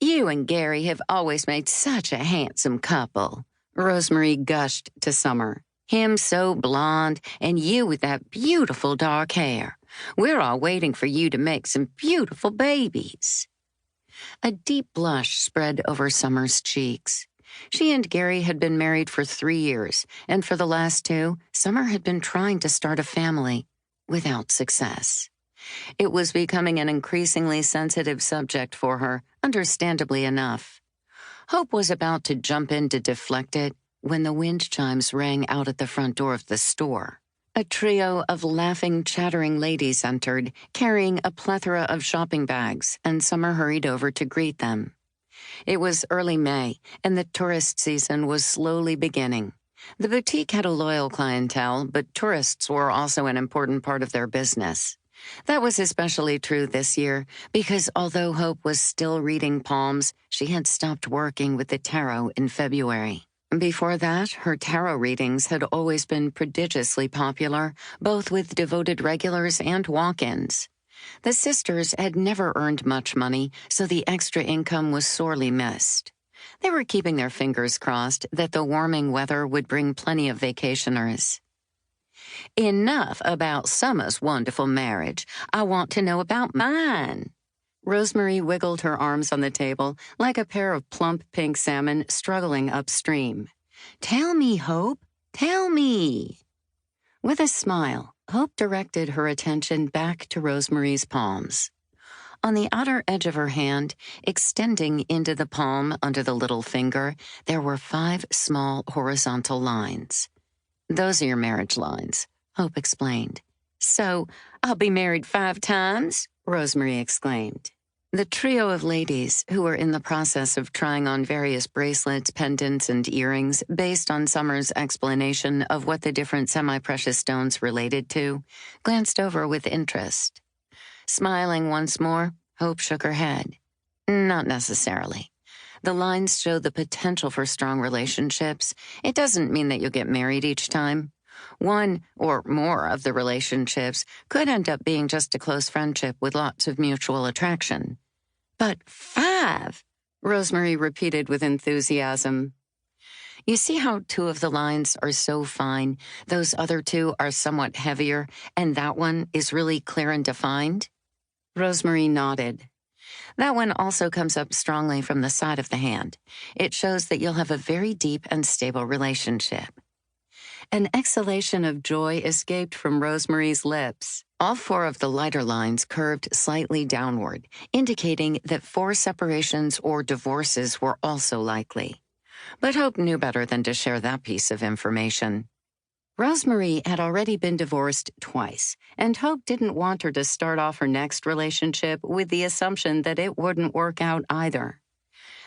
You and Gary have always made such a handsome couple, Rosemary gushed to Summer. Him so blonde, and you with that beautiful dark hair. We're all waiting for you to make some beautiful babies. A deep blush spread over Summer's cheeks. She and Gary had been married for 3 years, and for the last 2, Summer had been trying to start a family without success. It was becoming an increasingly sensitive subject for her, understandably enough. Hope was about to jump in to deflect it when the wind chimes rang out at the front door of the store. A trio of laughing, chattering ladies entered, carrying a plethora of shopping bags, and Summer hurried over to greet them. It was early May, and the tourist season was slowly beginning. The boutique had a loyal clientele, but tourists were also an important part of their business. That was especially true this year, because although Hope was still reading palms, she had stopped working with the tarot in February. Before that, her tarot readings had always been prodigiously popular, both with devoted regulars and walk-ins. The sisters had never earned much money, so the extra income was sorely missed. They were keeping their fingers crossed that the warming weather would bring plenty of vacationers. Enough about Summer's wonderful marriage. I want to know about mine. Rosemary wiggled her arms on the table like a pair of plump pink salmon struggling upstream. Tell me, Hope. Tell me. With a smile, Hope directed her attention back to Rosemary's palms. On the outer edge of her hand, extending into the palm under the little finger, there were 5 small horizontal lines. Those are your marriage lines, Hope explained. So, I'll be married 5 times? Rosemary exclaimed. The trio of ladies, who were in the process of trying on various bracelets, pendants, and earrings based on Summer's explanation of what the different semi-precious stones related to, glanced over with interest. Smiling once more, Hope shook her head. Not necessarily. The lines show the potential for strong relationships. It doesn't mean that you'll get married each time. One or more of the relationships could end up being just a close friendship with lots of mutual attraction. But 5, Rosemary repeated with enthusiasm. You see how 2 of the lines are so fine, those other 2 are somewhat heavier, and that one is really clear and defined? Rosemary nodded. That one also comes up strongly from the side of the hand. It shows that you'll have a very deep and stable relationship. An exhalation of joy escaped from Rosemary's lips. All 4 of the lighter lines curved slightly downward, indicating that 4 separations or divorces were also likely. But Hope knew better than to share that piece of information. Rosemary had already been divorced twice, and Hope didn't want her to start off her next relationship with the assumption that it wouldn't work out either.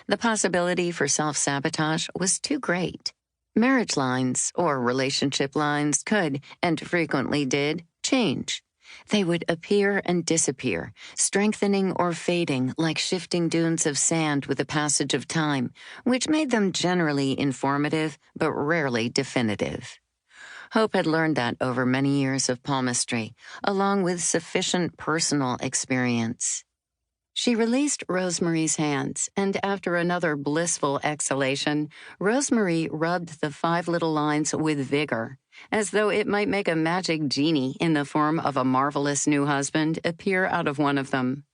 The possibility for self-sabotage was too great. Marriage lines, or relationship lines, could, and frequently did, change. They would appear and disappear, strengthening or fading like shifting dunes of sand with the passage of time, which made them generally informative but rarely definitive. Hope had learned that over many years of palmistry, along with sufficient personal experience. She released Rosemary's hands, and after another blissful exhalation, Rosemary rubbed the 5 little lines with vigor, as though it might make a magic genie in the form of a marvelous new husband appear out of one of them.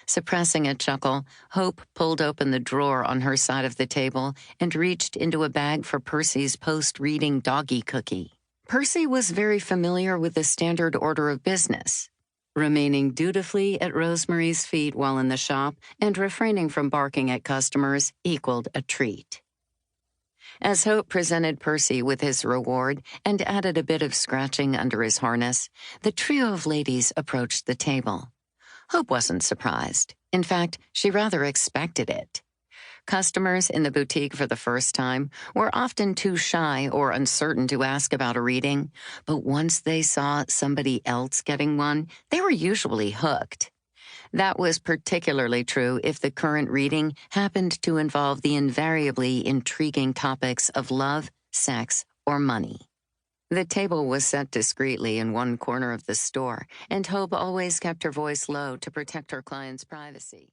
Suppressing a chuckle, Hope pulled open the drawer on her side of the table and reached into a bag for Percy's post-reading doggy cookie. Percy was very familiar with the standard order of business, remaining dutifully at Rosemary's feet while in the shop and refraining from barking at customers equaled a treat. As Hope presented Percy with his reward and added a bit of scratching under his harness, the trio of ladies approached the table. Hope wasn't surprised. In fact, she rather expected it. Customers in the boutique for the first time were often too shy or uncertain to ask about a reading, but once they saw somebody else getting one, they were usually hooked. That was particularly true if the current reading happened to involve the invariably intriguing topics of love, sex, or money. The table was set discreetly in one corner of the store, and Hope always kept her voice low to protect her client's privacy.